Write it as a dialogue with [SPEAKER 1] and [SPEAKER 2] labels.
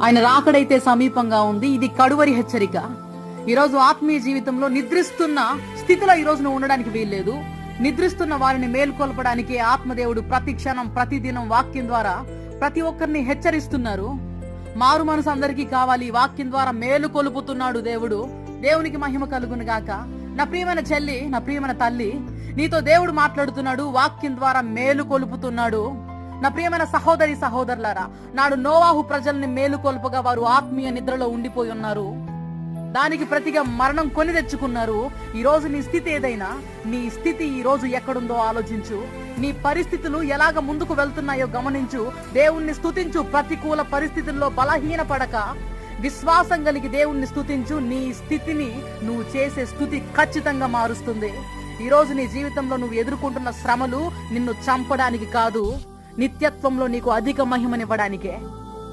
[SPEAKER 1] ఆయన రాకడైతే సమీపంగా ఉంది. ఇది కడువరి హెచ్చరిక. ఈరోజు ఆత్మీయ జీవితంలో నిద్రిస్తున్న స్థితిలో ఈ రోజు నువ్వు ఉండడానికి వీల్లేదు. నిద్రిస్తున్న వారిని మేల్కొల్పడానికి ఆత్మదేవుడు ప్రతి క్షణం ప్రతిదినం వాక్యం ద్వారా ప్రతి ఒక్కరిని హెచ్చరిస్తున్నారు. మారు మనసు అందరికీ కావాలి. వాక్యం ద్వారా మేలు కొలుపుతున్నాడు దేవుడు. దేవునికి మహిమ కలుగును గాక. నా ప్రియమైన చెల్లి, నా ప్రియమైన తల్లి, నీతో దేవుడు మాట్లాడుతున్నాడు. వాక్యం ద్వారా మేలు కొలుపుతున్నాడు. నా ప్రియమైన సహోదరి సహోదరులారా, నాడు నోవాహు ప్రజల్ని మేలుకొల్పగా వారు ఆత్మీయ నిద్రలో ఉండిపోయి ఉన్నారు. దానికి ప్రతిగా మరణం కొని తెచ్చుకున్నారు. ఈ రోజు నీ స్థితి ఏదైనా, నీ స్థితి ఈ రోజు ఎక్కడుందో ఆలోచించు. నీ పరిస్థితులు ఎలాగ ముందుకు వెళ్తున్నాయో గమనించు. దేవుణ్ణి స్తుతించు. ప్రతికూల పరిస్థితుల్లో బలహీనపడక విశ్వాసం కలిగి దేవుణ్ణి స్తుతించు. నీ స్థితిని నువ్వు చేసే స్తుతి ఖచ్చితంగా మారుస్తుంది. ఈ రోజు నీ జీవితంలో నువ్వు ఎదుర్కొంటున్న శ్రమలు నిన్ను చంపడానికి కాదు, నిత్యత్వంలో నీకు అధిక మహిమనివ్వడానికే.